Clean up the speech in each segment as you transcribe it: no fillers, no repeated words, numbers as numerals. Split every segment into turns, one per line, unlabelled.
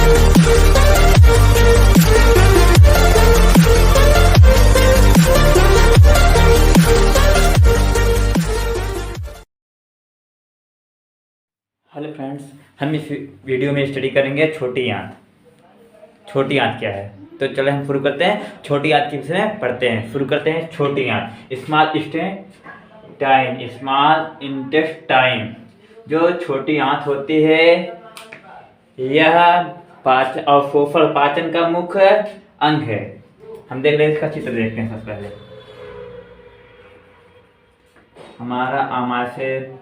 Hello friends, हम इस video में स्टडी करेंगे छोटी आंत। छोटी आंत क्या है, तो चलो हम शुरू करते हैं। छोटी आंत के विषय में पढ़ते हैं। शुरू करते हैं। छोटी आंत, स्मॉल इंटेस्टाइन। स्मॉल इंटेस्टाइन जो छोटी आंत होती है, यह पाचन और फोफड़ पाचन का मुख्य अंग है। हम देख रहे हैं, इसका चित्र देखते हैं। सबसे पहले हमारा आमाशय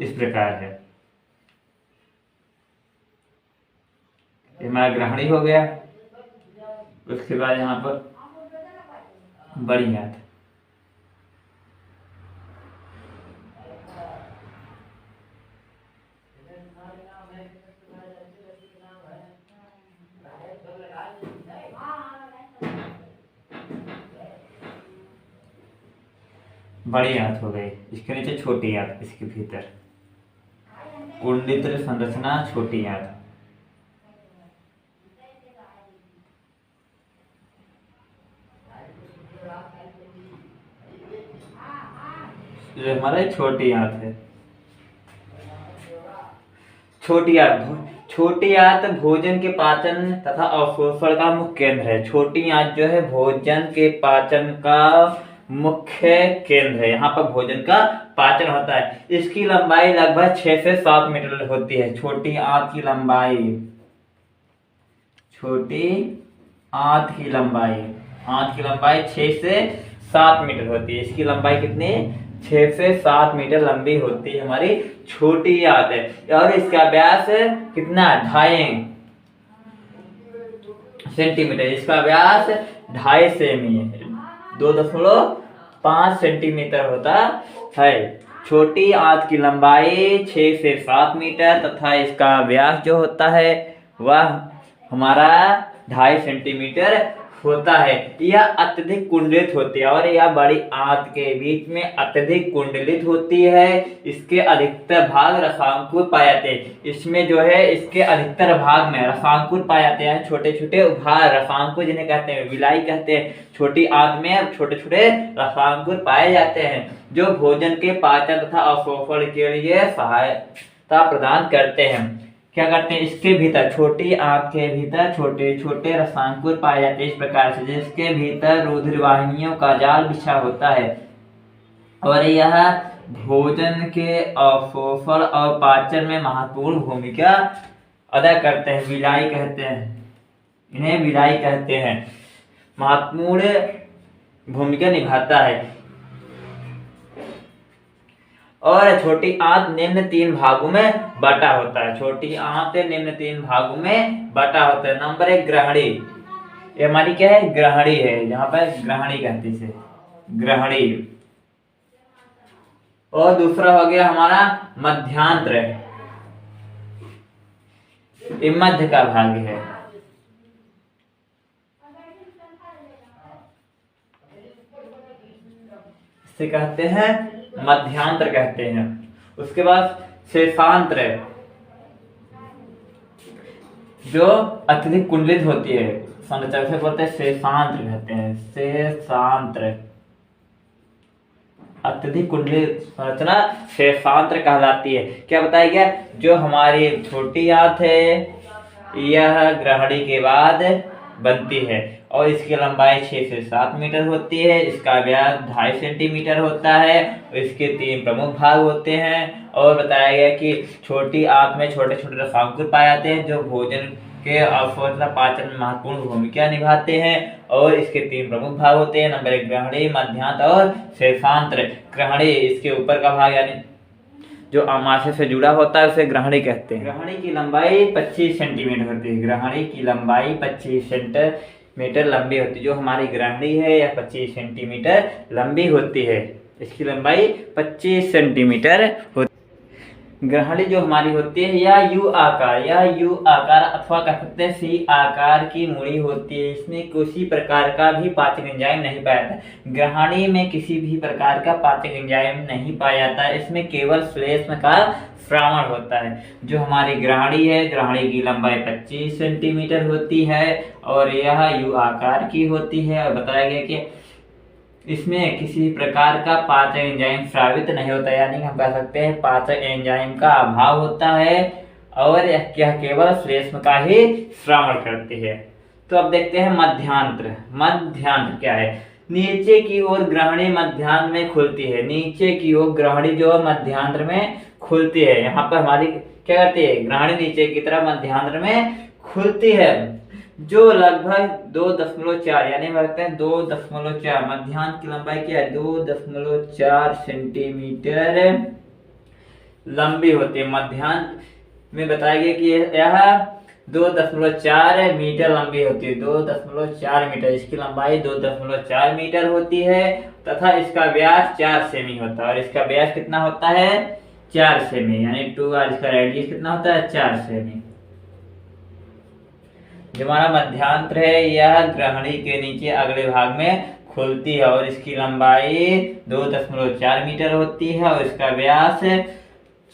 इस प्रकार है। ये हमारा ग्रहणी हो गया। उसके बाद यहाँ पर बड़ी आंत। बड़ी आंत हो गई। इसके नीचे छोटी आंत, इसके भीतर कुंडित संरचना छोटी आंत। ये हमारा छोटी आंत है। छोटी आंत भोजन के पाचन तथा अवशोषण का मुख्य केंद्र है। छोटी आंत जो है भोजन के पाचन का मुख्य केंद्र है। यहाँ पर भोजन का पाचन होता है। इसकी लंबाई लगभग 6 से 7 मीटर होती है। छोटी आंत की लंबाई, आंत की लंबाई 6 से 7 मीटर होती है। इसकी लंबाई कितनी? 6 से 7 मीटर लंबी होती है हमारी छोटी आंत है। और इसका व्यास कितना? 2.5 सेंटीमीटर। इसका व्यास 2.5 सेमी है, 2.5 सेंटीमीटर होता है। छोटी आंत की लंबाई 6 से 7 मीटर तथा इसका व्यास जो होता है वह हमारा 2.5 सेंटीमीटर होता है। यह अत्यधिक कुंडलित होती है और यह बड़ी आंत के बीच में अत्यधिक कुंडलित होती है। इसके अधिकतर भाग रसांकुर पाए जाते हैं। इसमें जो है इसके अधिकतर भाग में रसांकुर पाए जाते हैं। छोटे छोटे उभार रसांकुर जिन्हें कहते हैं, विलाई कहते हैं। छोटी आंत में छोटे छोटे रसांकुर पाए जाते हैं जो भोजन के पाचन तथा अवशोषण के लिए सहायता प्रदान करते हैं। क्या करते हैं? इसके भीतर, छोटी आंत के भीतर छोटे छोटे रसांकुर पाए जाते हैं इस प्रकार से, जिसके भीतर रुधिर वाहिनियों का जाल बिछा होता है और यह भोजन के अवशोषण और पाचन में महत्वपूर्ण भूमिका अदा करते हैं। विलाई कहते हैं इन्हें, विलाई कहते हैं। महत्वपूर्ण भूमिका निभाता है। और छोटी आंत निम्न 3 भागों में बटा होता है। छोटी आंत निम्न 3 भागों में बटा होता है। नंबर 1 ग्रहणी। ये हमारी क्या है? ग्रहणी है। यहाँ पर ग्रहणी कहते हैं, ग्रहणी। और दूसरा हो गया हमारा मध्यांत्र। ये मध्य का भाग है। इसे कहते हैं मध्यांत्र कहते हैं। उसके बाद शेषांत्र जो अत्यधिक कुंडलित होती है संरचना से बोलते हैं शेषांत्र कहते हैं। शेषांत्र, अत्यधिक कुंडलित संरचना शेषांत्र कहलाती है। क्या बताया गया? जो हमारी छोटी आंत है यह ग्रहणी के बाद बनती है और इसकी लंबाई 6 से 7 मीटर होती है। इसका व्यास 2.5 सेंटीमीटर होता है। इसके 3 प्रमुख भाग होते हैं। और बताया गया कि छोटी आंत में छोटे छोटे रसांकुर पाए जाते हैं जो भोजन के अवशोषण पाचन में महत्वपूर्ण भूमिका निभाते हैं। और इसके 3 प्रमुख भाग होते हैं। नंबर 1 ग्रहणी, मध्यांत्र और शेषांत्र। ग्रहणी इसके ऊपर का भाग यानी जो आमाशय से जुड़ा होता है उसे ग्रहणी कहते हैं। ग्रहणी की लंबाई 25 सेंटीमीटर होती है। ग्रहणी की लंबाई 25 सेंटीमीटर लंबी होती है। जो हमारी ग्रहणी है यह 25 सेंटीमीटर लंबी होती है। इसकी लंबाई 25 सेंटीमीटर होती है। ग्रहणी जो हमारी होती है यह यू आकार अथवा कह सकते हैं सी आकार की मुड़ी होती है। इसमें किसी प्रकार का भी पाचन एंजाइम नहीं पाया जाता। ग्रहणी में किसी भी प्रकार का पाचन एंजाइम नहीं पाया जाता है। इसमें केवल श्लेष्म का श्रावण होता है। जो हमारी ग्राहड़ी है, ग्राहड़ी की लंबाई 25 सेंटीमीटर होती है और यह यू आकार की होती है। और बताया गया कि इसमें किसी प्रकार का पाचक एंजाइम स्रावित नहीं होता, यानी हम कह सकते हैं पाचक एंजाइम का अभाव होता है और यह केवल श्लेष्म का ही श्रावण करती है। तो अब देखते हैं मध्यांत्र। मध्यांत्र क्या है? नीचे की ओर ग्रहणी मध्यांत्र में खुलती है। नीचे की ओर ग्रहणी जो है मध्यांत्र में खुलती है। यहाँ पर हमारी क्या करती है? ग्रहणी नीचे की तरफ मध्यांत्र में खुलती है, जो लगभग 2.4 यानी कहते हैं 2.4 मध्यांत्र की लंबाई क्या है? 2.4 सेंटीमीटर लंबी होती है। मध्यांत्र में बताया गया कि यह 2.4 मीटर लंबी होती है। 2.4 मीटर, इसकी लंबाई 2.4 मीटर होती है तथा इसका व्यास 4 सेमी होता है। और इसका व्यास कितना होता है? 4 सेमी, यानी 2 और इसका रेडियस कितना होता है? 4 सेमी। जो हमारा मध्यांत्र है यह ग्रहणी के नीचे अगले भाग में खुलती है और इसकी लंबाई 2.4 मीटर होती है और इसका व्यास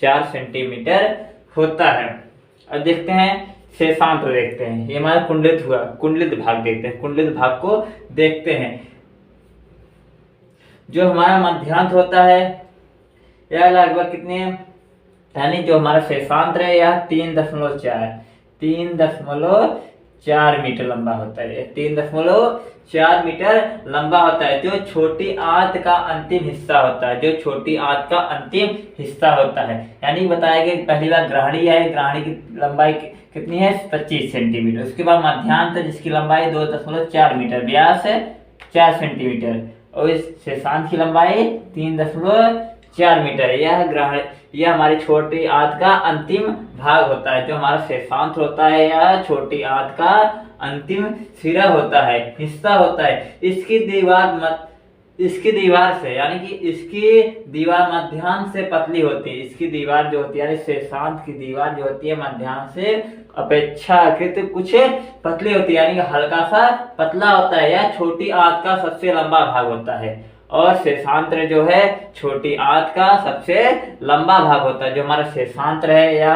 4 सेंटीमीटर होता है। अब देखते हैं शेषांत्र, देखते हैं। ये हमारा कुंडलित हुआ, कुंडलित भाग देखते हैं। कुंडलित भाग को देखते हैं। जो हमारा मध्यांत्र होता है यह लगभग कितने, यानी जो हमारा शेषांत्र है यह 3.4 मीटर लंबा होता है। 3.4 मीटर लंबा होता है। जो छोटी आंत का अंतिम हिस्सा होता है, जो छोटी आंत का अंतिम हिस्सा होता है, यानी बताया गया पहली बार ग्रहणी है, ग्रहणी की लंबाई कितनी है? 25 सेंटीमीटर। उसके बाद मध्यांत्र जिसकी लंबाई 2.4 मीटर, व्यास है 4 सेंटीमीटर और इस शेषांत की लंबाई 3.4 मीटर। यह हमारी छोटी आंत का अंतिम भाग होता है। जो हमारा शेषांत होता है यह छोटी आंत का अंतिम सिरा होता है, हिस्सा होता है। इसकी दीवार से, यानी कि इसकी दीवार मध्यांत्र से पतली होती है। इसकी दीवार जो होती है, यानी शेषांत की दीवार जो होती है मध्यांत्र से अपेक्षाकृत कुछ पतली होती है, यानी कि हल्का सा पतला होता है। यह छोटी आंत का सबसे लंबा भाग होता है और शेषांत्र जो है छोटी आंत का सबसे लंबा भाग होता है। जो हमारा शेषांत्र है यह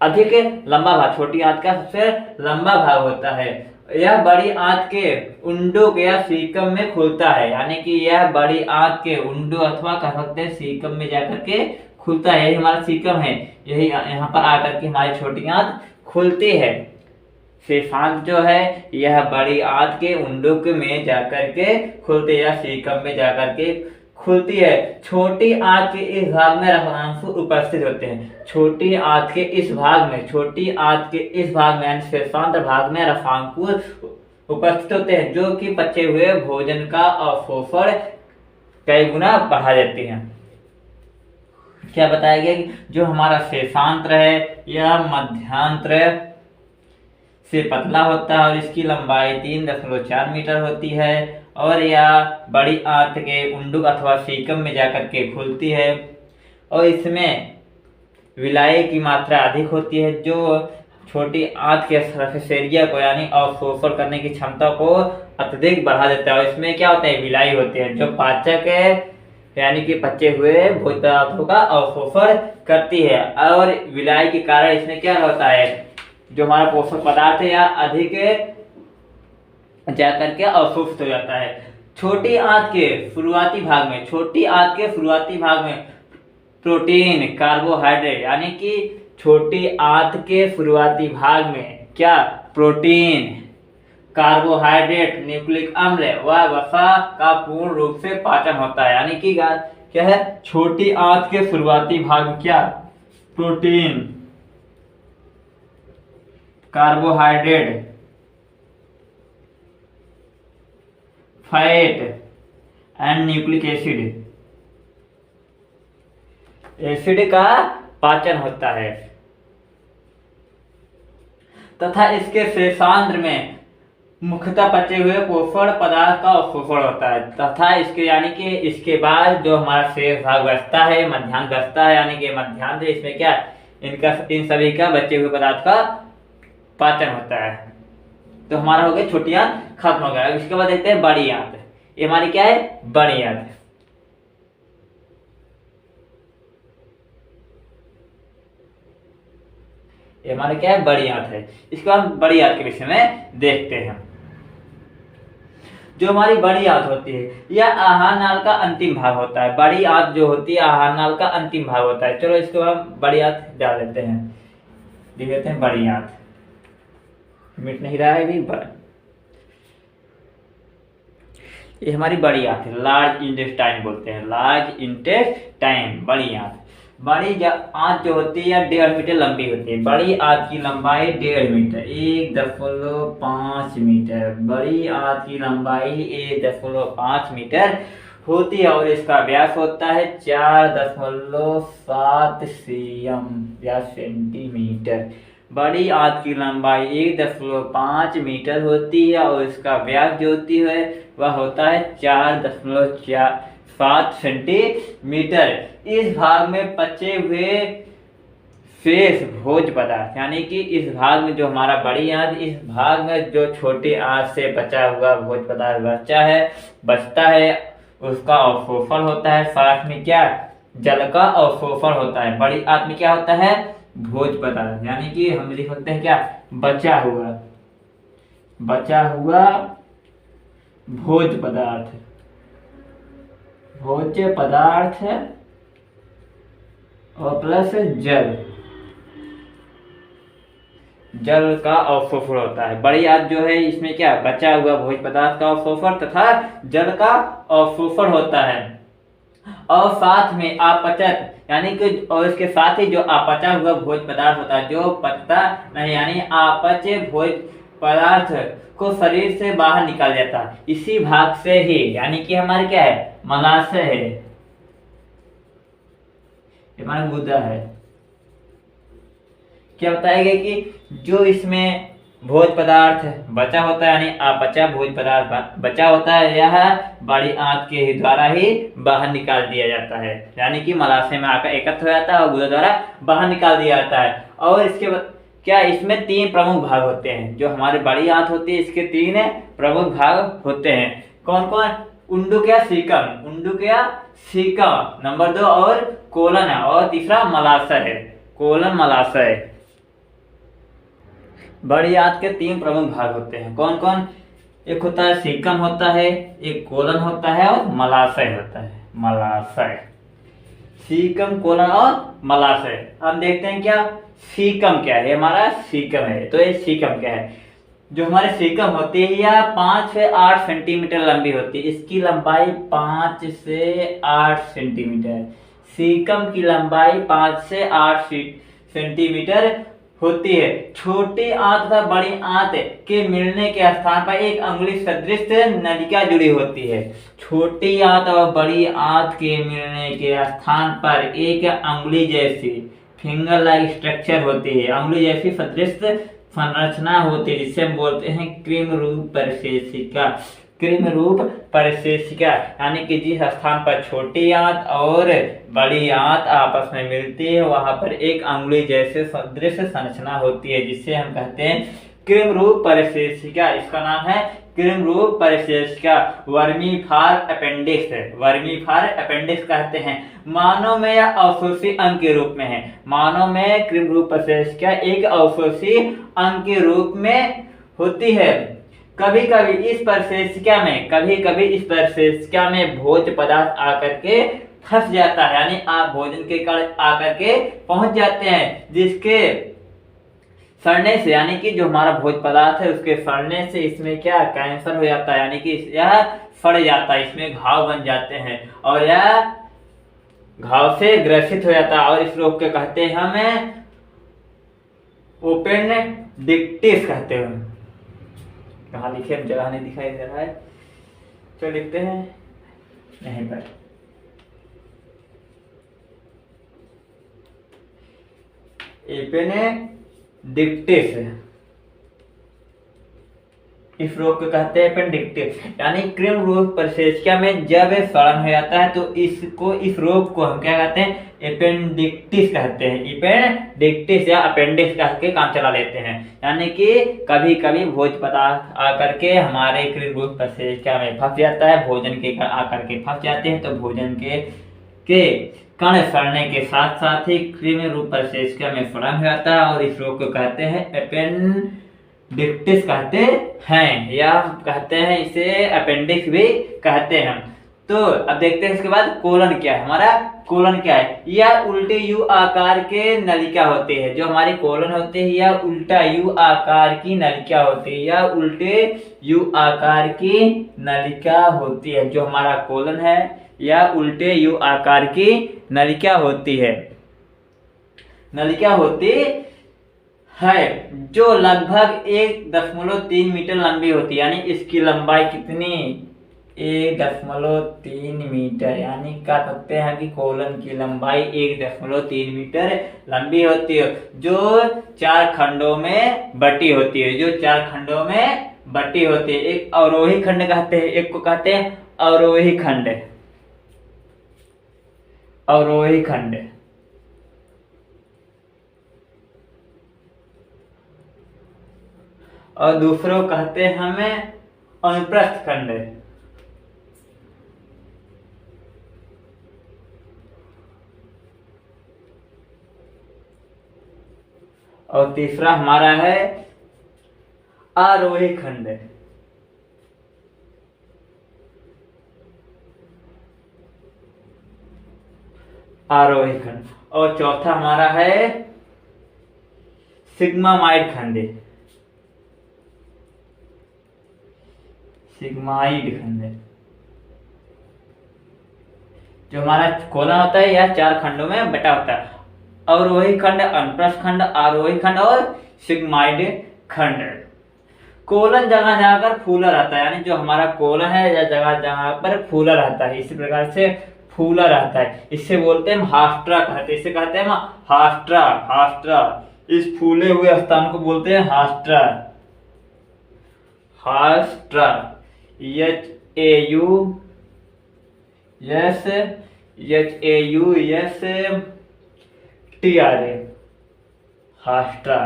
अधिक लंबा भाग, छोटी आंत का सबसे लंबा भाग होता है। यह बड़ी आंत के उंडोक या सीकम में खुलता है, यानी कि यह बड़ी आंत के उंडो अथवा कह सकते हैं सीकम में जाकर के खुलता है। यही हमारा सीकम है, यही यहाँ पर आकर के हमारी छोटी आंत खुलती है। शेषांत जो है यह बड़ी आंत के उंडोक में जाकर के खुलती है या सीकम में जाकर के खुलती है। छोटी आंत के इस भाग में रसांकुर उपस्थित होते हैं। छोटी आंत के इस भाग में, छोटी आंत के इस भाग में यानी शेषांत भाग में रसांकुर उपस्थित होते हैं, जो कि पचे हुए भोजन का अवशोषण कई गुना बढ़ा देते हैं। क्या बताया गया कि जो हमारा शेषांत्र है यह मध्यांत्र से पतला होता है और इसकी लंबाई 3.4 मीटर होती है और यह बड़ी आंत के उंडुक अथवा सीकम में जाकर के खुलती है और इसमें विलायक की मात्रा अधिक होती है, जो छोटी आंत के सरफेस एरिया को यानी अवशोषण करने की क्षमता को अत्यधिक बढ़ा देता है। और इसमें क्या होते हैं? विलाई होते हैं, जो पाचक है यानी कि पचे हुए भोज्य पदार्थों का अवशोषण करती है। और विलाई के कारण इसमें क्या होता है? जो हमारा पोषक पदार्थ है या अधिक जाकर के अवशोषित हो जाता है। छोटी आंत के शुरुआती भाग में, छोटी आंत के शुरुआती भाग में प्रोटीन, कार्बोहाइड्रेट, यानी कि छोटी आंत के शुरुआती भाग में क्या? प्रोटीन, कार्बोहाइड्रेट, न्यूक्लिक अम्ल व वसा का पूर्ण रूप से पाचन होता है। यानी कि क्या है? छोटी आंत के शुरुआती भाग में क्या? Protein, carbohydrate, fat and nucleic acid का पाचन होता है तथा इसके शेषांत्र में मुख्यतः पचे हुए पोषण पदार्थ का अवशोषण होता है तथा इसके यानी कि इसके बाद जो हमारा शेष भाग बचता है, मध्यांत्र बचता है, यानी कि मध्यांत्र इसमें क्या? इन सभी का बचे हुए पदार्थ का पाचन होता है। तो हमारा हो गया छोटी आंत खत्म हो गया। इसके बाद देखते हैं बड़ी आंत। ये हमारी क्या है? बड़ी आंत। ये हमारा क्या है, बड़ी आंत है। इसको हम बड़ी आंत के विषय में देखते हैं। जो हमारी बड़ी आंत होती है यह आहार नाल का अंतिम भाग होता है। बड़ी आंत जो होती है आहार नाल का अंतिम भाग होता है। चलो इसको हम बड़ी आंत डाल लेते हैं, लिख देते हैं बड़ी आंत। मिट नहीं रहा है अभी। ये हमारी बड़ी आंत है, लार्ज इंटेस्टाइन बोलते हैं, लार्ज इंटेस्टाइन, बड़ी आंत। बड़ी आंत जो होती है 1.5 मीटर लंबी होती है। बड़ी आंत की लंबाई 1.5 मीटर, 1.5 मीटर। बड़ी आंत की लंबाई 1.5 मीटर होती है और इसका व्यास होता है 4.7 cm या सेंटीमीटर। बड़ी आंत की लंबाई 1.5 मीटर होती है और इसका व्यास जो होती है वह होता है 4.7 सेंटीमीटर। इस भाग में पचे हुए शेष भोज्य पदार्थ, यानी कि इस भाग में जो हमारा बड़ी आंत, इस भाग में जो छोटी आंत से बचा हुआ भोज्य पदार्थ बचता है उसका अवशोषण होता है। साथ में क्या, जल का अवशोषण होता है। बड़ी आंत में क्या होता है, भोज्य पदार्थ, यानी कि हम लिख सकते हैं क्या, बचा हुआ भोज्य पदार्थ और प्लस जल का अवशोषण होता है। बड़ी आंत जो है इसमें क्या, बचा हुआ भोज्य पदार्थ का अवशोषण तथा जल का अवशोषण होता है। और साथ में अपचत, यानी कि और इसके साथ ही जो अपचा हुआ भोज्य पदार्थ होता है, जो पचता नहीं, यानी अपचे भोज्य पदार्थ को शरीर से बाहर निकाल जाता है इसी भाग से ही, यानी कि हमारे क्या है, मलाशय है, हमारा गुदा है। क्या बताएगा कि जो इसमें भोज्य पदार्थ बचा होता है, यानी अपचा भोज्य पदार्थ बचा होता है, यह बड़ी आंत के द्वारा ही बाहर निकाल दिया जाता है, यानी कि मलाशय में आकर एकत्र हो जाता है और गुदा द्वारा बाहर निकाल दिया जाता है। और इसके क्या, इसमें 3 प्रमुख भाग होते हैं। जो हमारी बड़ी आंत होती है इसके 3 प्रमुख भाग होते हैं। कौन कौन, उंडुक या सीकम, नंबर 2 और कोलन है, और तीसरा मलाशय है, कोलन मलाशय। बड़ी आंत के 3 प्रमुख भाग होते हैं। कौन कौन, एक होता है सीकम होता है, एक कोलन होता है और मलाशय होता है, मलाशय। सीकम, कोलन और मलाशय। हम देखते हैं क्या सीकम क्या है, हमारा सीकम है। तो ये सीकम क्या है, जो हमारे सीकम होती है यह 5 से 8 सेंटीमीटर लंबी होती है। इसकी लंबाई 5 से 8 सेंटीमीटर, सीकम की लंबाई 5 से 8 सेंटीमीटर होती है। छोटी आंत तथा बड़ी आंत के मिलने के स्थान पर एक अंगुली सदृश नलिका जुड़ी होती है। छोटी आंत और बड़ी आंत के मिलने के स्थान पर एक अंगुली जैसी फिंगर लाइक स्ट्रक्चर होती है, अंगुली जैसी सदृश संरचना होती है, जिसे हम बोलते हैं क्रीम रूप परिशेषिका। क्रीम रूप परिशेषिका, यानी कि जिस स्थान पर छोटी आंत और बड़ी आंत आपस में मिलती है वहां पर एक अंगुली जैसे सदृश संरचना होती है, जिसे हम कहते हैं क्रीम रूप परिशेषिका। इसका नाम है क्रीम रूप परिशेषिका। वर्मीफार अपेंडिक्स, वर्मीफार अपेंडिक्स कहते हैं। मानव में यह अवशोषी अंग के रूप में है। मानव में क्रीम रूप परिशेषिका एक अवशोषी अंग के रूप में होती है। कभी कभी इस परिशेषिका में भोज्य पदार्थ आकर के फंस जाता है, यानी आप भोजन के कण आकर के पहुंच जाते हैं, जिसके सड़ने से, यानी कि जो हमारा भोज्य पदार्थ है उसके सड़ने से इसमें क्या कैंसर हो जाता है, यानी कि यह सड़ जाता है, इसमें घाव बन जाते हैं और यह घाव से ग्रसित हो जाता है। और इस रोग के कहते हैं हमें ओपेंडिक्टिस कहते हैं। कहाँ लिखे, जगह नहीं दिखाई दे रहा है, तो लिखते हैं यहीं पर। एपेंडिक्टिस, इस रोग को कहते हैं एपेंडिक्टिस, यानी क्रीम रूप परिशेषिका में जब सड़न हो जाता है तो इस रोग को हम क्या कहते हैं, एपेंडिक्टिस कहते हैं। एपेंडिक्टिस या अपेंडिक्स कह के काम चला लेते हैं, यानी कि कभी कभी भोज्य पदार्थ आकर के हमारे क्रीम रूप परिशेषिका में फंस जाता है, भोजन के आकर के फंस जाते हैं, तो भोजन के कण सड़ने के साथ साथ ही कृमि रूप परिसेचका में फलन हो जाता है और इस रोग को कहते हैं अपेंडिक्टिस कहते हैं, या कहते हैं इसे अपेंडिक्स भी कहते हैं। तो अब देखते हैं इसके बाद कोलन क्या है। हमारा कोलन क्या है? यह उल्टे यू आकार के नलिका होती है। जो हमारी कोलन होती है यह उल्टा यू आकार की नलिका होती है, यह उल्टे यू आकार की नलिका होती है। जो हमारा कोलन है यह उल्टे यू आकार की नलिका होती है, नलिका होती है, जो लगभग 1.3 मीटर लंबी होती है। यानी इसकी लंबाई कितनी? 1.3 मीटर। यानी कह सकते हैं कि कोलन की लंबाई 1.3 मीटर लंबी होती है, जो 4 खंडों में बटी होती है, जो 4 खंडों में बटी होती है। एक अवरोही खंड कहते हैं, एक को कहते हैं अवरोही खंड, अवरोही खंड। और दूसरों कहते हैं हमें अनुप्रस्थ खंड। और तीसरा हमारा है आरोही खंड। आरोही खंड। और चौथा हमारा है सिग्मामाइड खंड, सिग्माइड खंड। जो हमारा कोलन होता है यह 4 खंडों में बटा होता है, अवरोही खंड, अनुप्रस्थ खंड, आरोही खंड और सिग्माइड खंड। कोलन जगह जगह पर फूला रहता है, यानी जो हमारा कोलन है यह जगह जगह पर फूला रहता है, इसी प्रकार से फूला रहता है। इससे बोलते हैं हास्ट्रा कहते हैं, इसे कहते हैं हास्ट्रा। हास्ट्रा, इस फूले हुए स्थान को बोलते हैं हास्ट्रा। हास्ट्रा, HAUSTRA, हास्ट्रा,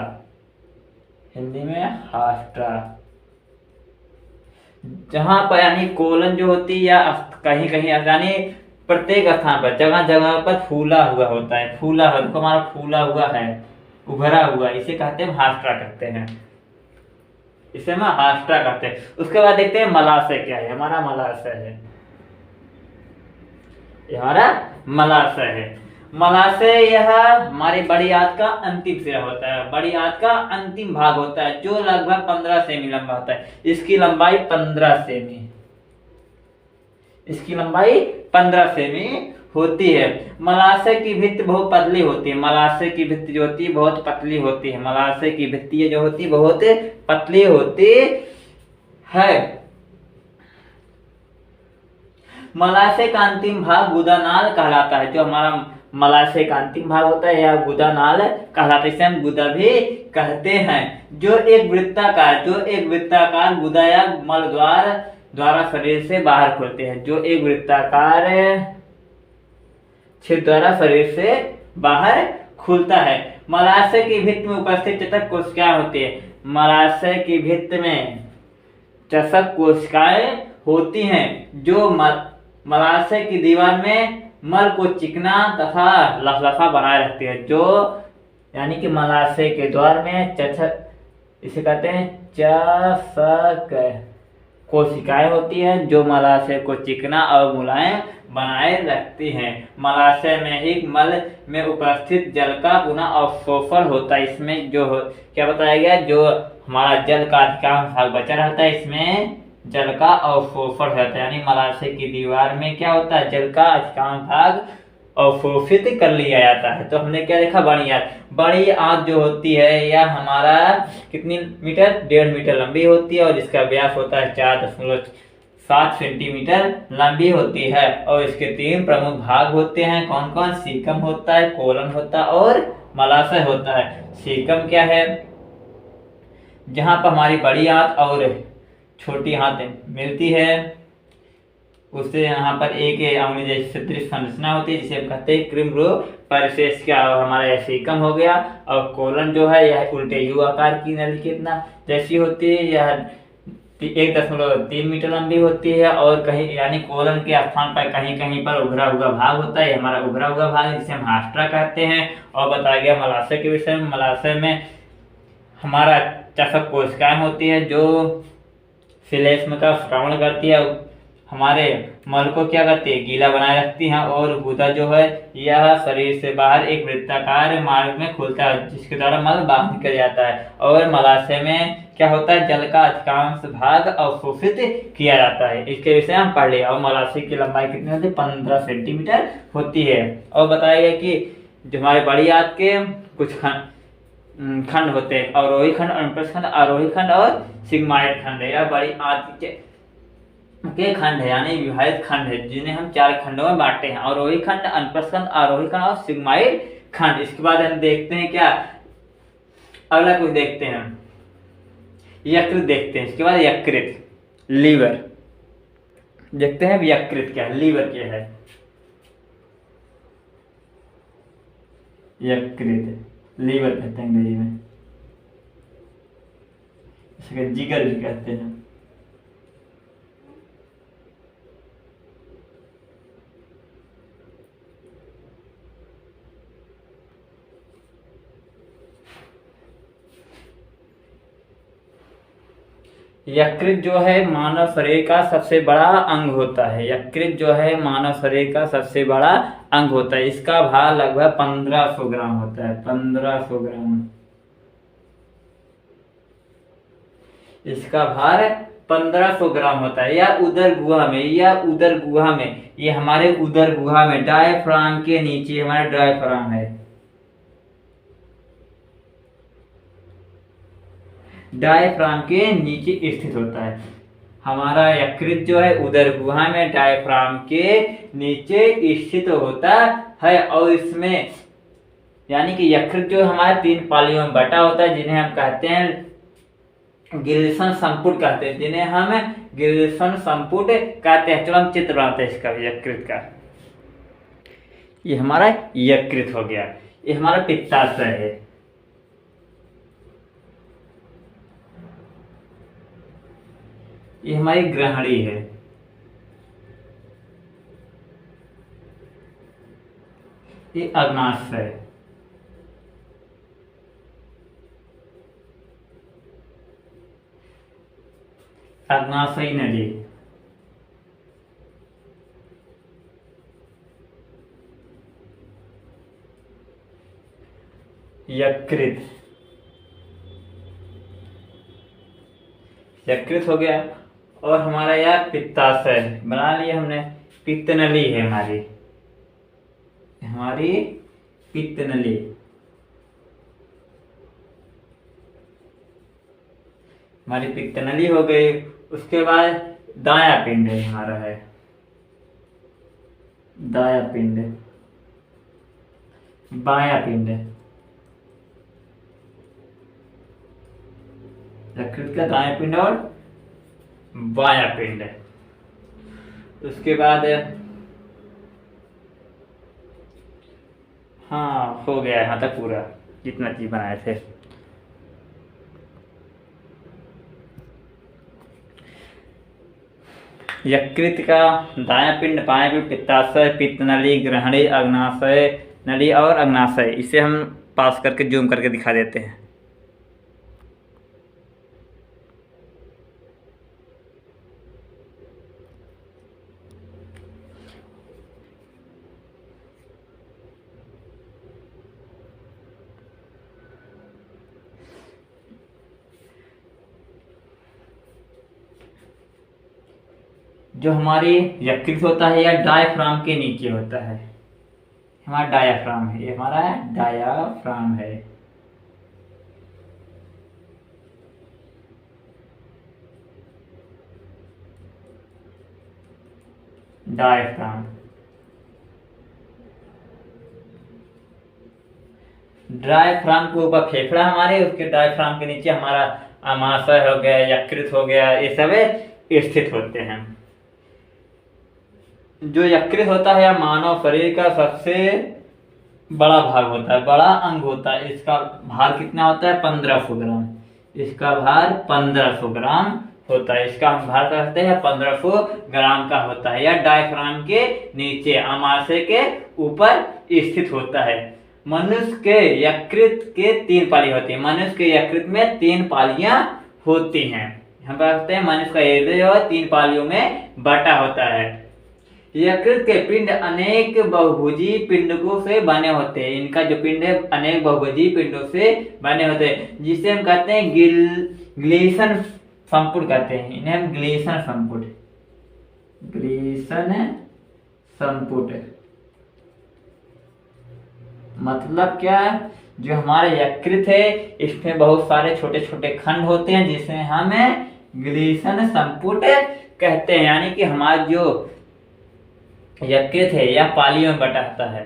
हिंदी में हास्ट्रा। जहां पर यानी कोलन जो होती है या कहीं कहीं यानी प्रत्येक स्थान पर जगह जगह पर फूला हुआ होता है, फूला है, हमारा फूला हुआ है, उभरा हुआ, इसे कहते हैं हास्ट्रा कहते हैं, इसे हम हास्ट्रा कहते हैं। उसके बाद देखते हैं मलाशय क्या है। हमारा मलाशय है, हमारा मलाशय है। मलाशय यह हमारी बड़ी आंत का अंतिम सिरा होता है, बड़ी आंत का अंतिम भाग होता है, जो लगभग 15 सेमी लंबा होता है। इसकी लंबाई 15 सेमी, इसकी लंबाई 15 सेमी होती है। मलाशय की भित्ति बहुत पतली होती है, मलाशय की भित्ति जो होती है बहुत पतली होती है, मलाशय की भित्ति जो होती है बहुत पतली होती है। मलाशय का अंतिम भाग गुदानाल कहलाता है। जो हमारा मलाशय का अंतिम भाग होता है या गुदानाल कहलाता है, इसे हम गुदा भी कहते हैं। जो एक वृत्ताकार गुदा या मल द्वारा शरीर से बाहर खुलते हैं, जो एक वृत्ताकार छिद्र द्वारा शरीर से बाहर खुलता है। मलाशय की भित्ति में उपस्थित चषक कोशिकाएं होती है, मलाशय की भित्ति में चषक कोशिकाएं होती हैं, जो मलाशय की दीवार में मल को चिकना तथा लसलसा बनाए रखती है। जो यानी कि मलाशय के द्वार में चषक, इसे कहते हैं चषक कोशिकाएं होती हैं, जो मलाशय को चिकना और मुलायम बनाए रखती हैं। मलाशय में ही मल में उपस्थित जल का पुनः अवशोषण होता है। इसमें जो क्या बताया गया, जो हमारा जल का अधिकांश भाग बचा रहता है, इसमें जल का अवशोषण होता है। यानी मलाशय की दीवार में क्या होता है, जल का अधिकांश भाग अवशोषित कर लिया जाता है। तो हमने क्या देखा, बड़ी आंत। बड़ी आंत जो होती है यह हमारा कितनी मीटर, 1.5 मीटर लंबी होती है और इसका व्यास होता है 4.7 सेंटीमीटर लंबी होती है। और इसके 3 प्रमुख भाग होते हैं, कौन कौन? सीकम होता है, कोलन होता है और मलाशय होता है। सीकम क्या है? जहां पर हमारी बड़ी आंत और छोटी आंत मिलती है, उससे यहाँ पर एक अंगुली जैसी सदृश संरचना होती है, जिसे हम कहते हैं कृमिरूप परिसेचका। और हमारा यह सीकम हो गया। और कोलन जो है यह उल्टे यू आकार की नली कितना जैसी होती है, यह 1.3 मीटर लंबी होती है, और कहीं यानी कोलन के स्थान पर कहीं कहीं पर उभरा हुआ भाग होता है, हमारा उभरा हुआ भाग जिसे हम हास्ट्रा कहते हैं। और बताया गया मलाशय के विषय में, मलाशय में हमारा चषक कोशिकाएं होती है जो श्लेष्म का श्रवण करती है, हमारे मल को क्या करती है, गीला बनाए रखती है। और गुदा जो है यह शरीर से बाहर एक वृत्ताकार मार्ग में खुलता है जिसके द्वारा मल बाहर निकल जाता है। और मलाशय में क्या होता है, जल का अधिकांश भाग अवशोषित किया जाता है। इसके विषय हम पढ़ लिया। और मलाशय की लंबाई कितनी होती है, 15 सेंटीमीटर होती है। और बताया गया कि जो हमारे बड़ी आंत के कुछ खंड होते हैं, अवरोही खंड, अनुप्रस्थ खंड, आरोही खंड और सिग्माइड खंड है। यह बड़ी आंत के खंड है यानी विभाजित खंड है, जिन्हें हम 4 खंडों में बांटते हैं, अवरोही खंड, अनुप्रस्थ खंड, आरोही खंड और सिग्माइड खंड। इसके बाद हम देखते हैं क्या, अगला कुछ देखते हैं, यकृत देखते हैं। इसके बाद यकृत, लीवर देखते हैं। यकृत क्या है, लीवर क्या है। यकृत, लीवर कहते हैं अंग्रेजी में, इसके जिगर भी कहते हैं। यकृत जो है मानव शरीर का सबसे बड़ा अंग होता है। यकृत जो है मानव शरीर का सबसे बड़ा अंग होता है। इसका भार लगभग 1500 ग्राम होता है, 1500 ग्राम। इसका भार 1500 ग्राम होता है। या उदर गुहा में, या उदर गुहा में, ये हमारे उदर गुहा में डायफ्राम के नीचे हमारा डायफ्राम है। डायफ्राम के नीचे स्थित होता है हमारा यकृत जो है, उदर गुहा में डायफ्राम के नीचे स्थित होता है। और इसमें यानी कि यकृत जो हमारे 3 पालियों में बटा होता है, जिन्हें हम कहते हैं गिल्सन संपुट कहते हैं, जिन्हें हम गिल्सन संपुट कहते हैं। चलो हम चित्र बनाते हैं इसका, यकृत का। ये हमारा यकृत हो गया, ये हमारा पित्ताशय है। ये हमारी ग्रहणी है। ये अग्नाशय, अग्नाशयी नली, यकृत, यकृत हो गया। और हमारा यह पित्ताशय बना लिया हमने। पित्त नली है हमारी, हमारी पित्त नली। हमारी पित्त नली हो गई। उसके बाद दाया पिंड है हमारा, है दाया पिंड, बाया पिंड, यकृत का दाया पिंड और बाया पिंड। उसके बाद हाँ हो गया यहाँ तक पूरा, जितना चीज बनाए थे। यकृत का दाया पिंड, बाया पिंड, पित्ताशय, पित्त नली, ग्रहणी, अग्नाशय नली और अग्नाशय। इसे हम पास करके जूम करके दिखा देते हैं। जो हमारी यकृत होता है या डायफ्राम के नीचे होता है, हमारा डायाफ्राम है, ये हमारा डायाफ्राम है। डायफ्राम, डायफ्राम के ऊपर फेफड़ा हमारे, उसके डायफ्राम के नीचे हमारा आमाशय हो गया, यकृत हो गया, ये सब स्थित होते हैं। जो यकृत होता है यह मानव शरीर का सबसे बड़ा भाग होता है, बड़ा अंग होता है। इसका भार कितना होता है, 1500 ग्राम। इसका भार 1500 ग्राम होता है। इसका हम भार कहते हैं 1500 ग्राम का होता है। यह डायफ्राम के नीचे आमाशय के ऊपर स्थित होता है। मनुष्य के यकृत के 3 पाली होती है। मनुष्य के यकृत में 3 पालियां होती हैं। हम कहते हैं मनुष्य का हृदय और 3 पालियों में बटा होता है। यकृत के पिंड अनेक बहुभुजी पिंडकों से बने होते हैं। इनका जो पिंड है अनेक बहुभुजी पिंडों से बने होते हैं, जिसे हम कहते हैं ग्लीसन संपुट कहते हैं। इन्हें हम ग्लीसन संपुट मतलब क्या, जो हमारा यकृत है इसमें बहुत सारे छोटे छोटे खंड होते हैं जिसे हम ग्लीसन संपुट कहते हैं। यानी कि हमारा जो यकृत है यह पालियों में बटा होता है।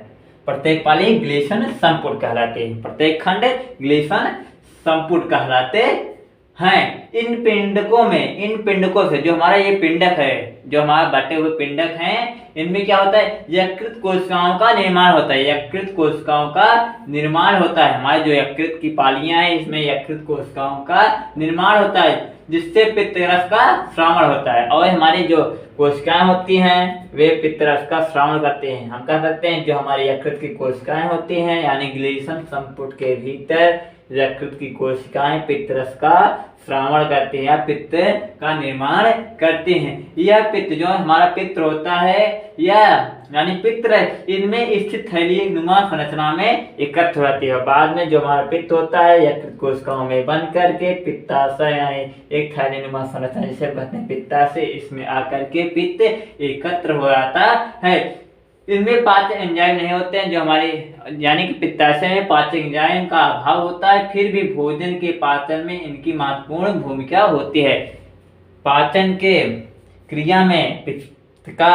प्रत्येक पाली ग्लीसन संपुट कहलाते हैं। प्रत्येक खंड ग्लीसन संपुट कहलाते हैं। इन पिंडकों से जो हमारा ये पिंडक है, जो हमारा बटे हुए पिंडक हैं, इनमें क्या होता है, यकृत कोशिकाओं का निर्माण होता है। यकृत कोशिकाओं का निर्माण होता है। हमारे जो यकृत की पालियां हैं इसमें यकृत कोशिकाओं का निर्माण होता है, जिससे पित्तरस का श्रावण होता है। और हमारी जो कोशिकाएं होती हैं वे पित्तरस का श्रावण करते हैं। हम कह सकते हैं जो हमारी यकृत की कोशिकाएं होती हैं यानी ग्लीसन संपुट के भीतर यकृत की कोशिकाएं पित्तरस का श्रावण करती हैं या पित्त का निर्माण करती हैं। यह पित्त जो हमारा पित्त होता है यानी पित्त इनमें स्थित थैली नुमा संरचना में एकत्र हो जाती है। बाद में जो हमारा पित्त होता है यकृत कोशिकाओं में बन करके पित्ताशय यानी एक थैली नुमा संरचना जिसे कहते हैं पित्ताशय, इसमें आकर के पित्त एकत्र हो जाता है। इनमें पाचन एंजाइम नहीं होते हैं जो हमारी यानी कि पित्ताशय में पाचन एंजाइम का अभाव होता है, फिर भी भोजन के पाचन में इनकी महत्वपूर्ण भूमिका होती है। पाचन के क्रिया में पित्त का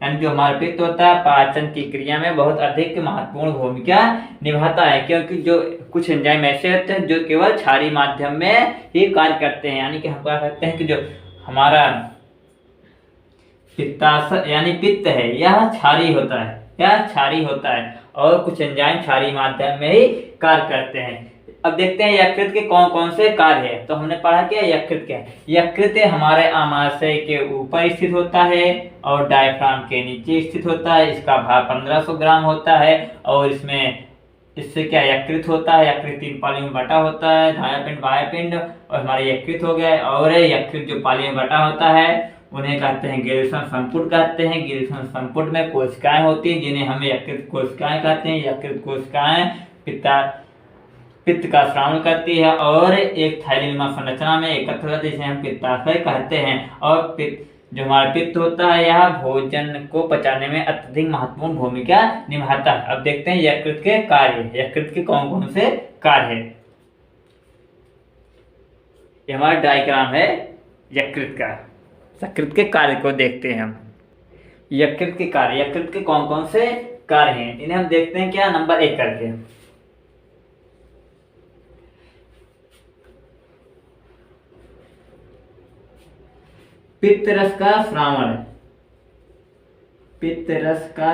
यानी जो हमारा पित्त होता है पाचन की क्रिया में बहुत अधिक महत्वपूर्ण भूमिका निभाता है, क्योंकि जो कुछ एंजाइम ऐसे होते हैं जो केवल क्षारीय माध्यम में ही कार्य करते हैं। यानी कि हम कह सकते हैं कि जो हमारा पित्ताशय यानी पित्त है यह क्षारीय होता है और कुछ एंजाइम क्षारीय माध्यम में ही कार्य करते हैं। अब देखते हैं यकृत के कौन कौन से कार्य है। तो हमने पढ़ा कि यकृत क्या है। यकृत हमारे आमाशय के ऊपर स्थित होता है और डायफ्राम के नीचे स्थित होता है। इसका भार 1500 ग्राम होता है और इससे क्या यकृत होता है। यकृत 3 पालियों में बटा होता है, धायापिंड बाह्यपिंड और हमारे यकृत हो गए। और यकृत जो पालियों में बटा होता है उन्हें कहते हैं ग्लीसन संपुट कहते हैं। ग्लीसन संपुट में कोशिकाएं होती हैं जिन्हें हम यकृत कोशिकाएं कहते हैं। यकृत कोशिकाएं पित्त का श्रावण करती है और एक थैलीनुमा संरचना में एकत्र होती है जिसे हम पित्ताशय कहते हैं। और जो हमारा पित्त होता है यह भोजन को पचाने में अत्यधिक महत्वपूर्ण भूमिका निभाता है। अब देखते हैं यकृत के कार्य। यकृत के कौन कौन से कार्य है। ये हमारा डायग्राम है यकृत का। यकृत के कार्य को देखते हैं हम। यकृत के कार्य, यकृत के कौन कौन से कार्य हैं इन्हें हम देखते हैं क्या नंबर 1 करके। पित्तरस का श्रावण। पित्तरस का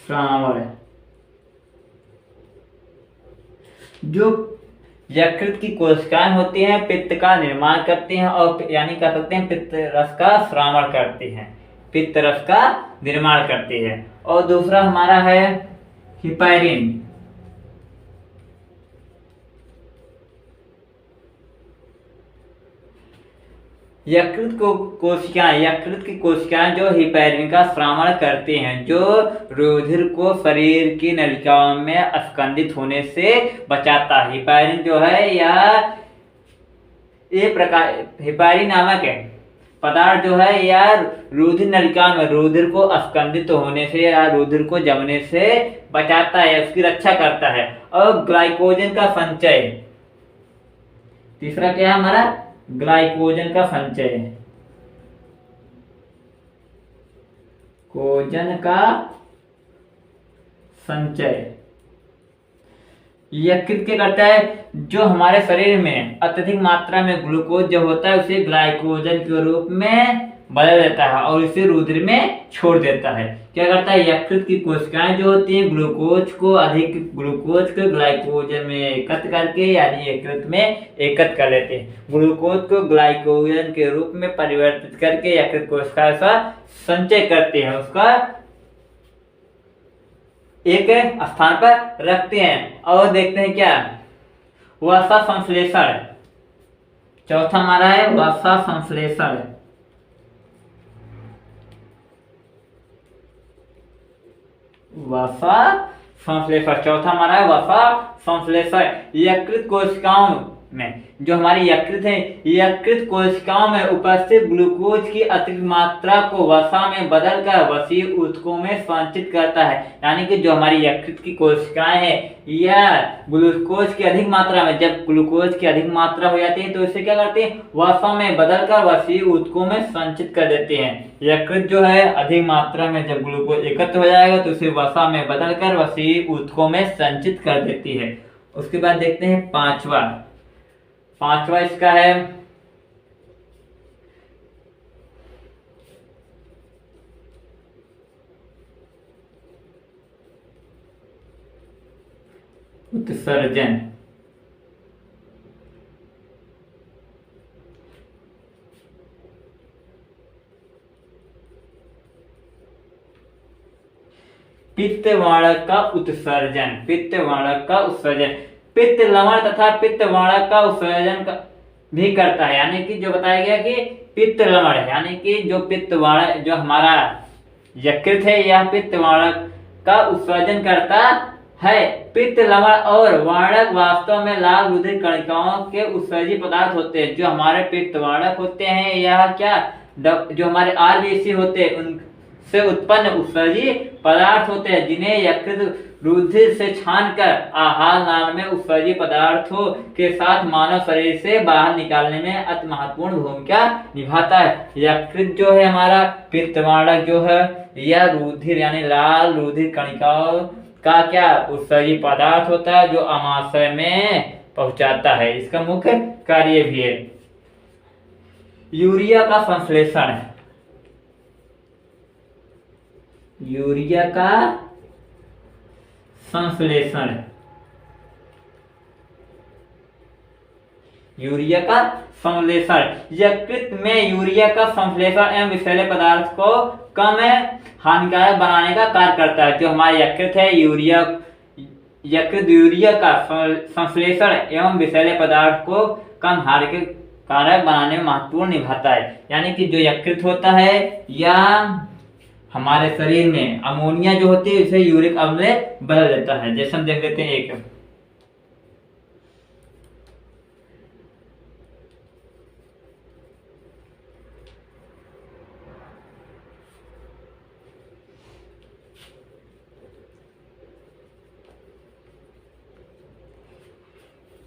श्रावण जो यकृत की कोशिकाएं होती हैं पित्त का निर्माण करती हैं और यानी कह सकते हैं पित्त रस का श्रावण करती हैं, पित्त रस का निर्माण करती है। और दूसरा हमारा है हिपैरिन। यकृत की कोशिकाएं जो हिपैरिन का श्रावण करती हैं, जो रुधिर को शरीर की नलिकाओं में अस्कंदित होने से बचाता है। हिपैरिन जो है यह हिपैरिन नामक है पदार्थ जो है यह रुधिर नलिका में रुधिर को अस्कंदित होने से या रुधिर को जमने से बचाता है, उसकी रक्षा करता है। और ग्लाइकोजन का संचय। तीसरा क्या है हमारा ग्लाइकोजन का संचय। कोजन का संचय यकृत के करता है। जो हमारे शरीर में अत्यधिक मात्रा में ग्लूकोज जो होता है उसे ग्लाइकोजन के रूप में बदल देता है और इसे रुधिर में छोड़ देता है। क्या करता है, यकृत की कोशिकाएं जो होती हैं अधिक ग्लूकोज को ग्लाइकोजन में एकत्र करके यानी यकृत में एकत्र कर लेते हैं। ग्लूकोज को ग्लाइकोजन के रूप में परिवर्तित करके यकृत कोशिकाएं का संचय करते हैं, उसका एक स्थान पर रखते हैं। और देखते हैं क्या, वसा संश्लेषण। चौथा हमारा है वसा संश्लेषण। वसा संश्लेषण चौथा हमारा है वसा संश्लेषण। यकृत कोशिकाओं में जो हमारी यकृत है, यकृत कोशिकाओं में उपस्थित ग्लूकोज की अतिरिक्त मात्रा को वसा में बदलकर वसीय ऊतकों में संचित करता है। यानी कि जो हमारी यकृत की कोशिकाएं हैं, यह ग्लूकोज की अधिक मात्रा में, जब ग्लूकोज की अधिक मात्रा हो जाती है तो इसे क्या करते हैं, वसा में बदलकर वसीय ऊतकों में संचित कर देते हैं। यकृत जो है अधिक मात्रा में जब ग्लूकोज एकत्र हो जाएगा तो उसे वसा में बदलकर वसीय ऊतकों में संचित कर देती है। उसके बाद देखते हैं पांचवा इसका है उत्सर्जन। पित्तवर्णक का उत्सर्जन। पित्त लवण तथा पित्त वर्णक का उत्सर्जन भी करता है। यानी कि जो बताया गया कि पित्त लवण यानी कि जो पित्त वर्णक, जो हमारा यकृत है, यह पित्त वर्णक का उत्सर्जन करता है। पित्त लवण और वर्णक वास्तव में लाल रुधिर कणिकाओं के उत्सर्जी पदार्थ होते हैं। जो हमारे पित्त वर्णक होते हैं, यह क्या, जो हमारे आरबीसी होते हैं उनसे उत्पन्न उत्सर्जी पदार्थ होते हैं, जिन्हें यकृत रुधिर से छानकर आहार नाल में उत्सर्जी पदार्थों के साथ मानव शरीर से बाहर निकालने में अति महत्वपूर्ण भूमिका निभाता है। यकृत जो है हमारा पित्तवर्णक जो है, यह रुधिर यानी लाल रुधिर कणिकाओं का क्या उत्सर्जी पदार्थ होता है, जो अमाशय में पहुंचाता है। इसका मुख्य कार्य भी है। यूरिया का संश्लेषण। यूरिया का संश्लेषण। यकृत में यूरिया का संश्लेषण एवं विषैले पदार्थ को कम हानिकारक बनाने का कार्य करता है। जो हमारे यकृत है, यकृत यूरिया का संश्लेषण एवं विषैले पदार्थ को कम हानिकारक बनाने में महत्वपूर्ण निभाता है। यानी कि जो यकृत होता है, या हमारे शरीर में अमोनिया जो होती है उसे यूरिक अम्ल में बदल देता है। जैसे हम देख लेते हैं एक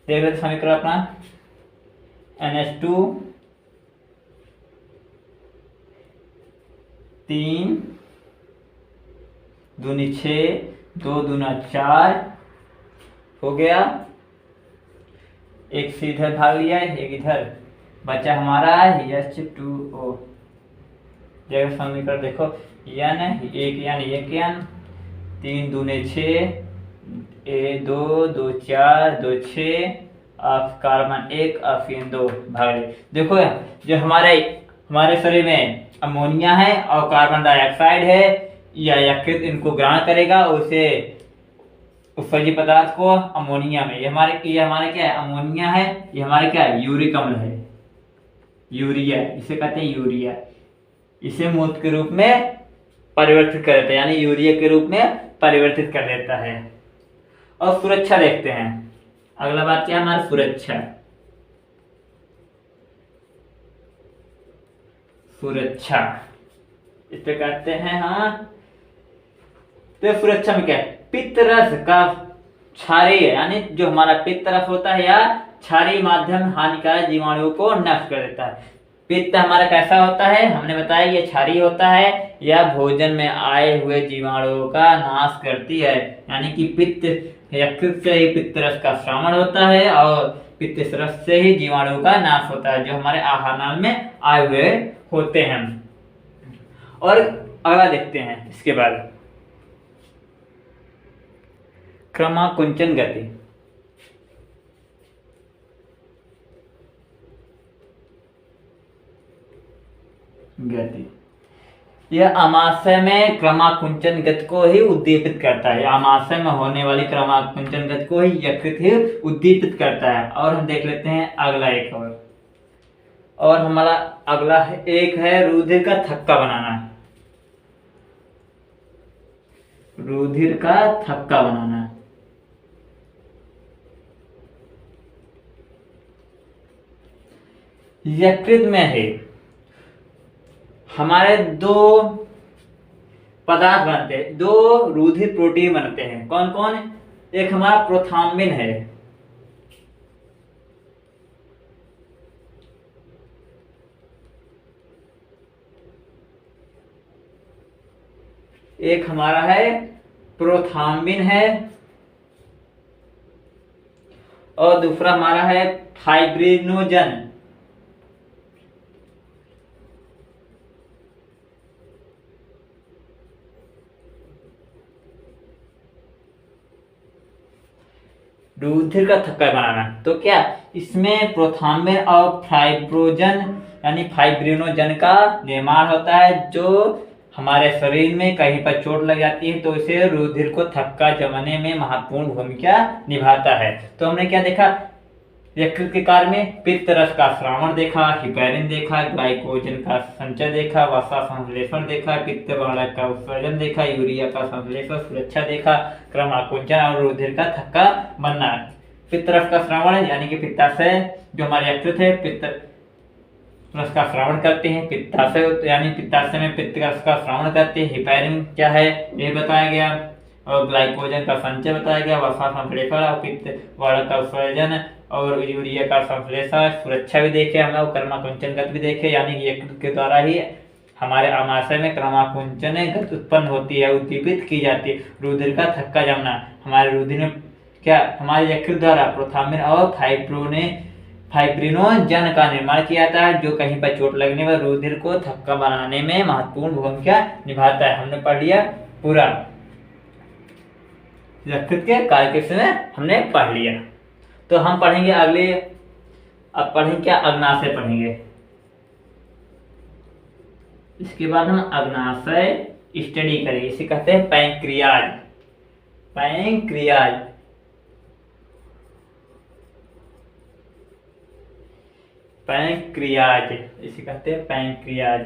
देख लेते समीकरण अपना NH2 3 दूनी 6 2 दूना 4 हो गया। एक से इधर भाग लिया, एक इधर बचा हमारा H2O। जगह समीकरण देखो, N एक N 3 दूने 6 2 2 4 2 6 ऑफ कार्बन 1 ऑक्सीजन 2 भाग। देखो जो हमारे शरीर में अमोनिया है और कार्बन डाइऑक्साइड है, या यकृत इनको ग्रहण करेगा, उसे उत्सर्जी पदार्थ को अमोनिया में, ये हमारे क्या है, अमोनिया है, ये हमारे क्या है, यूरिक अम्ल है, यूरिया, इसे कहते हैं यूरिया। इसे मूत्र के रूप में परिवर्तित कर देता है, यानी यूरिया के रूप में परिवर्तित कर देता है। और सुरक्षा देखते हैं। अगला बात क्या है हमारी, सुरक्षा इस पे कहते हैं। हाँ, तो सुरक्षा में क्या है, पित्त रस का क्षारीय, यानी जो हमारा पित्त रस होता है या क्षारीय माध्यम हानिकारक जीवाणुओं को नष्ट कर देता है। पित्त हमारा कैसा होता है, हमने बताया ये क्षारीय होता है, यह भोजन में आए हुए जीवाणुओं का नाश करती है। यानी कि पित्त यकृत से ही पित्त रस का श्रावण होता है और पित्त रस से ही जीवाणुओं का नाश होता है, जो हमारे आहार नाल में आए हुए होते हैं। और अगला देखते हैं इसके बाद, क्रमाकुंचन गति। यह आमाशय में क्रमाकुंचन गति को ही उद्दीपित करता है। आमाशय में होने वाली क्रमाकुंचन गति को ही यकृत ही उद्दीपित करता है। और हम देख लेते हैं अगला एक और हमारा अगला एक है रुधिर का थक्का बनाना। रुधिर का थक्का बनाना। यकृत में है हमारे दो पदार्थ बनते हैं, दो रुधिर प्रोटीन बनते हैं। कौन कौन? एक हमारा प्रोथाम्बिन है, एक हमारा है प्रोथाम्बिन है, और दूसरा हमारा है फाइब्रिनोजन। रुधिर का थक्का बनाना, तो क्या इसमें प्रोथाम्बिन और फाइब्रोजन यानी फाइब्रिनोजन का निर्माण होता है, जो हमारे शरीर में कहीं पर चोट लग जाती है तो इसे रुधिर को थक्का जमाने में महत्वपूर्ण भूमिका निभाता है। तो हमने क्या देखा, यकृत के कार्य में पित्त रस का श्रावण देखा, हिपैरिन देखा, ग्लाइकोजन का संचय देखा, वसा संश्लेषण देखा, पित्त बालक का उत्सर्जन देखा, यूरिया का संश्लेषण सुरक्षा देखा, क्रमाकुंचन और रुधिर का थक्का बनना। पित्त रस का श्रावण यानी कि पित्ताशय जो हमारे यकृत है पित्त रस का श्रावण करते हैं, पित्ताशय यानी पित्ताशय में पित्त रस का श्रावण करते हैं। हिपैरिन क्या है ये बताया गया, और ग्लाइकोजन का संचय बताया गया, वसा संश्लेषण और पित्त बालक का उत्सर्जन और यूरिया का संश्लेषण सुरक्षा भी देखे हमने, और क्रमाकुंचन गति भी देखे, यानी कि यकृत के द्वारा ही हमारे आमाशय में क्रमाकुंचन गति उत्पन्न होती है, उद्दीपित की जाती है। रुधिर का थक्का जमना, हमारे रुधिर में क्या हमारे यकृत द्वारा प्रोथाम्बिन और फाइब्रिनोजन का निर्माण किया जाता है, जो कहीं पर चोट लगने पर रुधिर को थक्का बनाने में महत्वपूर्ण भूमिका निभाता है। हमने पढ़ लिया पूरा यकृत के कार्य के समय हमने पढ़ लिया। तो हम पढ़ेंगे अगले, अब पढ़ेंगे क्या, अग्नाशय पढ़ेंगे। इसके बाद हम अग्नाशय स्टडी करेंगे, इसे कहते हैं पैंक्रियाज। पैंक्रियाज पैंक्रियाज इसे कहते हैं पैंक्रियाज।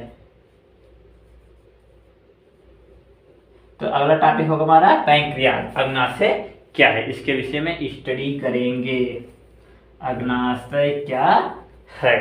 तो अगला टॉपिक होगा हमारा पैंक्रियाज। अग्नाशय क्या है इसके विषय में स्टडी करेंगे। अग्नाशय क्या है।